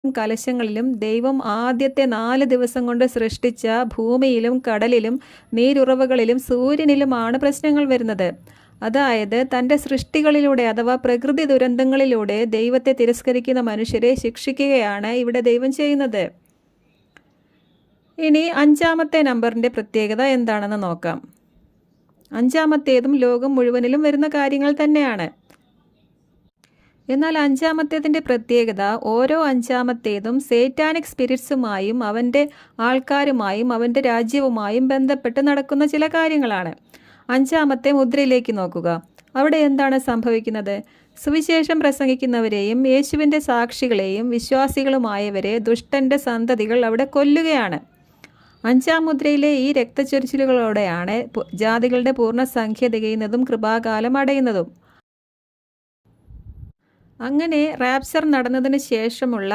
കലശങ്ങളിലും ദൈവം ആദ്യത്തെ 4 ദിവസം കൊണ്ട് സൃഷ്ടിച്ച ഭൂമിയിലും കടലിലും നീരുറവകളിലും സൂര്യനിലുമാണ് പ്രശ്നങ്ങൾ വരുന്നത്. അതായത് തൻ്റെ സൃഷ്ടികളിലൂടെ അഥവാ പ്രകൃതി ദുരന്തങ്ങളിലൂടെ ദൈവത്തെ തിരസ്കരിക്കുന്ന മനുഷ്യരെ ശിക്ഷിക്കുകയാണ് ഇവിടെ ദൈവം ചെയ്യുന്നത്. ഇനി 5-ാമത്തെ നമ്പറിൻ്റെ പ്രത്യേകത എന്താണെന്ന് നോക്കാം. 5-ാമത്തേതും ലോകം മുഴുവനിലും വരുന്ന കാര്യങ്ങൾ തന്നെയാണ്. എന്നാൽ 5-ാമത്തേതിൻ്റെ പ്രത്യേകത ഓരോ 5-ാമത്തേതും സേറ്റാനിക് സ്പിരിറ്റ്സുമായും അവൻ്റെ ആൾക്കാരുമായും അവൻ്റെ രാജ്യവുമായും ബന്ധപ്പെട്ട് നടക്കുന്ന ചില കാര്യങ്ങളാണ്. 5-ാമത്തെ മുദ്രയിലേക്ക് നോക്കുക. അവിടെ എന്താണ് സംഭവിക്കുന്നത്? സുവിശേഷം പ്രസംഗിക്കുന്നവരെയും യേശുവിൻ്റെ സാക്ഷികളെയും വിശ്വാസികളുമായവരെ ദുഷ്ടൻ്റെ സന്തതികൾ അവിടെ കൊല്ലുകയാണ്. 5-ാം മുദ്രയിലെ ഈ രക്തച്ചൊരിച്ചിലുകളോടെയാണ് ജാതികളുടെ പൂർണ്ണസംഖ്യ തികയുന്നതും കൃപാകാലം അടയുന്നതും. അങ്ങനെ റാപ്ചർ നടന്നതിന് ശേഷമുള്ള